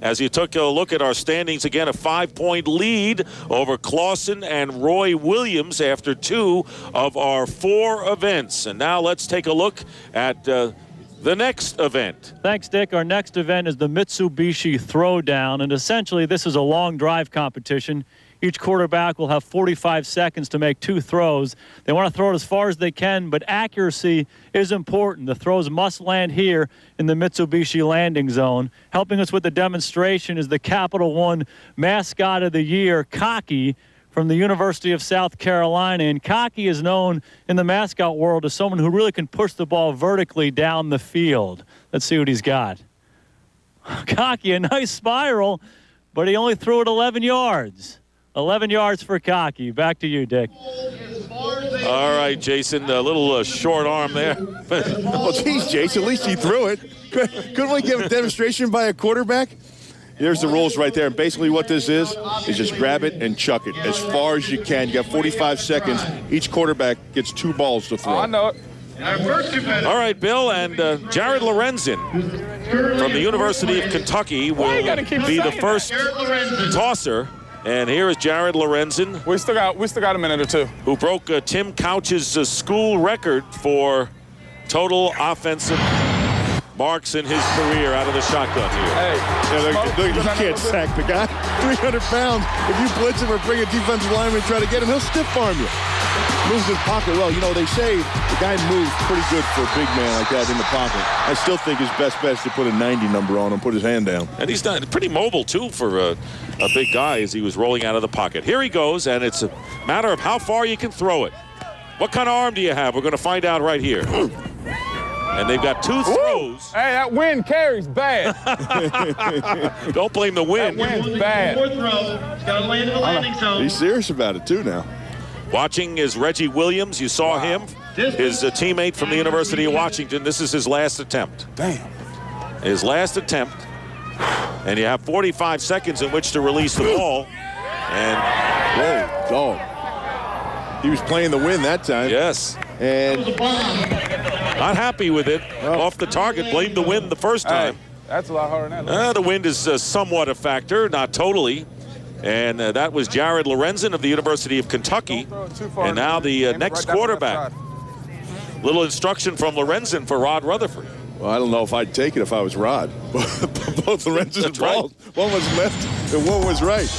as you took a look at our standings again, a 5-point lead over Clausen and Roy Williams after 2 of our 4 events. And now let's take a look at the next event. Thanks, Dick. Our next event is the Mitsubishi Throwdown, and essentially this is a long drive competition. Each quarterback will have 45 seconds to make 2 throws. They want to throw it as far as they can, but accuracy is important. The throws must land here in the Mitsubishi landing zone. Helping us with the demonstration is the Capital One Mascot of the Year, Cocky, from the University of South Carolina. And Cocky is known in the mascot world as someone who really can push the ball vertically down the field. Let's see what he's got. Cocky, a nice spiral, but he only threw it 11 yards. 11 yards for Cocky. Back to you, Dick. All right, Jason, a little short arm there. Well, geez, Jason, at least he threw it. Couldn't we give a demonstration by a quarterback? Here's the rules right there. And basically what this is just grab it and chuck it as far as you can. You got 45 seconds. Each quarterback gets 2 balls to throw. I know it. All right, Bill, and Jared Lorenzen from the University of Kentucky will be the first tosser. And here is Jared Lorenzen. We still got a minute or 2. Who broke Tim Couch's school record for total offensive marks in his career out of the shotgun here. Hey, look, you can't sack the guy. 300 pounds. If you blitz him or bring a defensive lineman and try to get him, he'll stiff arm you. Moves his pocket well. You know, they say the guy moves pretty good for a big man like that in the pocket. I still think his best bet is to put a 90 number on him, put his hand down. And he's done pretty mobile, too, for a big guy as he was rolling out of the pocket. Here he goes, and it's a matter of how far you can throw it. What kind of arm do you have? We're going to find out right here. And they've got 2 throws. Hey, that wind carries bad. Don't blame the wind. That wind's bad. 4th throw. It's got to land in the landing zone. He's serious about it, too, now. Watching is Reggie Williams. You saw him, his teammate from the University of Washington. This is his last attempt. Damn. His last attempt. And you have 45 seconds in which to release the ball. And whoa, dog. He was playing the wind that time. Yes. And not happy with it. Off the target. Blamed the wind the first time. Hey, that's a lot harder than that. The wind is somewhat a factor, not totally. And that was Jared Lorenzen of the University of Kentucky. And now the next quarterback. Little instruction from Lorenzen for Rod Rutherford. Well, I don't know if I'd take it if I was Rod. Both Lorenzen's balls. Right. One was left and one was right.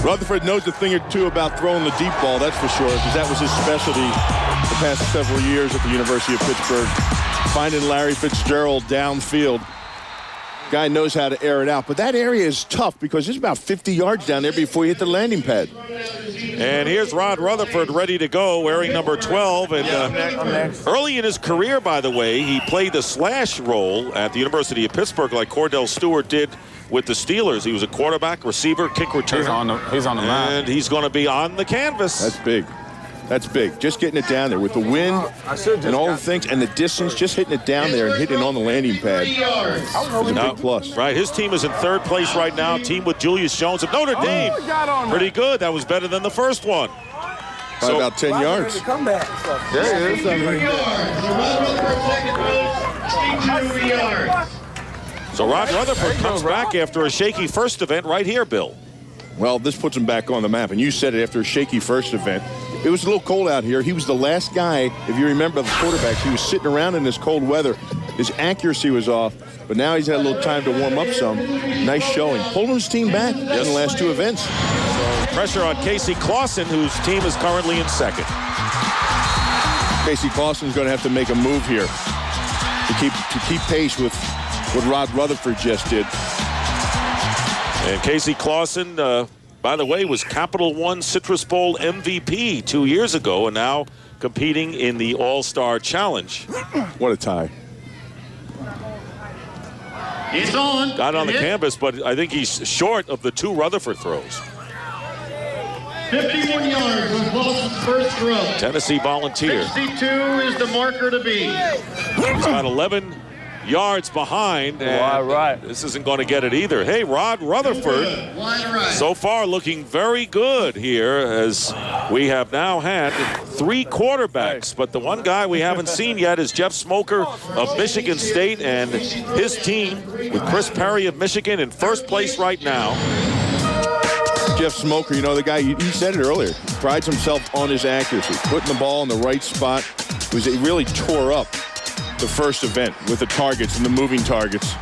Rutherford knows a thing or 2 about throwing the deep ball, that's for sure, because that was his specialty the past several years at the University of Pittsburgh. Finding Larry Fitzgerald downfield. Guy knows how to air it out, but that area is tough because there's about 50 yards down there before you hit the landing pad. And here's Rod Rutherford ready to go, wearing number 12. And early in his career, by the way, he played the slash role at the University of Pittsburgh like Cordell Stewart did with the Steelers. He was a quarterback, receiver, kick returner. He's on the map. And he's going to be on the canvas. That's big. That's big. Just getting it down there with the wind and all the things and the distance, just hitting it down there and hitting it on the landing pad is a big plus. Right, his team is in 3rd place right now. Team with Julius Jones of Notre Dame. Pretty good. That was better than the first one. By about 10 yards. There it is. So Rod Rutherford comes back after a shaky first event right here, Bill. Well, this puts him back on the map. And you said it after a shaky first event. It was a little cold out here. He was the last guy, if you remember the quarterbacks, he was sitting around in this cold weather. His accuracy was off, but now he's had a little time to warm up some. Nice showing. Pulled his team back in the last 2 events. So pressure on Casey Clausen, whose team is currently in 2nd. Casey Clausen's going to have to make a move here to keep pace with what Rod Rutherford just did. And Casey Clausen, by the way, was Capital One Citrus Bowl MVP 2 years ago and now competing in the All-Star Challenge. What a tie. It's on. Got on the canvas, but I think he's short of the 2 Rutherford throws. 51 yards on Clausen's first throw. Tennessee Volunteer. 62 is the marker to be. He's got 11 yards behind. And Wide right. this isn't going to get it either. Hey, Rod Rutherford, so far looking very good here, as we have now had 3 quarterbacks. But the one guy we haven't seen yet is Jeff Smoker of Michigan State, and his team with Chris Perry of Michigan in first place right now. Jeff Smoker, you know, the guy, he said it earlier, prides himself on his accuracy, putting the ball in the right spot. He really tore up the first event with the targets and the moving targets.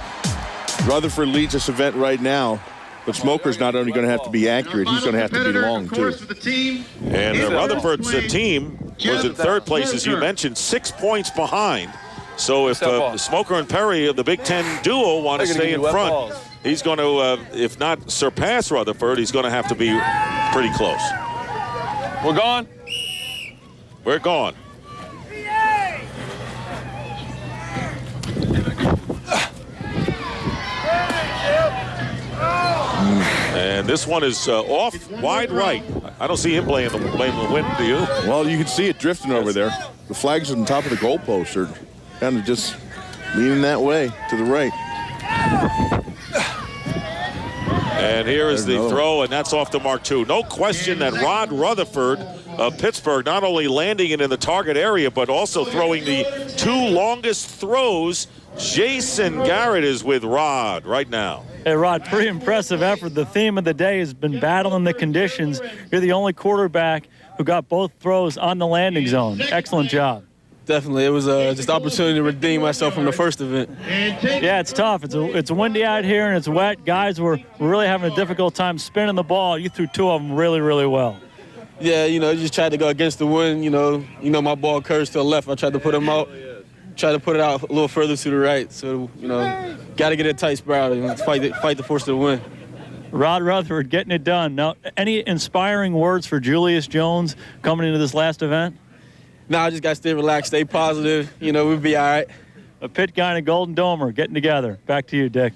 Rutherford leads this event right now, but Smoker's not only going to have to be accurate, he's going to have to be long, too. And Rutherford's team was in third place, as you mentioned, 6 points behind. So if Smoker and Perry of the Big Ten duo want to stay in front, he's going to, if not surpass Rutherford, he's going to have to be pretty close. We're gone. We're gone. And this one is off wide right. I don't see him blaming the wind, do you? Well, you can see it drifting over there. The flags on top of the goalpost are kind of just leaning that way to the right. And here is the throw, and that's off the mark, too. No question that Rod Rutherford of Pittsburgh not only landing it in the target area, but also throwing the 2 longest throws. Jason Garrett is with Rod right now. Hey, Rod, pretty impressive effort. The theme of the day has been battling the conditions. You're the only quarterback who got both throws on the landing zone. Excellent job. Definitely. It was just an opportunity to redeem myself from the first event. Yeah, it's tough. It's windy out here and it's wet. Guys were really having a difficult time spinning the ball. You threw 2 of them really, really well. Yeah, you know, just tried to go against the wind. You know, my ball curves to the left. I tried to put him out. Try to put it out a little further to the right. So, you know, got to get a tight spot and fight the force to the win. Rod Rutherford getting it done. Now, any inspiring words for Julius Jones coming into this last event? No, I just got to stay relaxed, stay positive. You know, we'll be all right. A Pitt guy and a Golden Domer getting together. Back to you, Dick.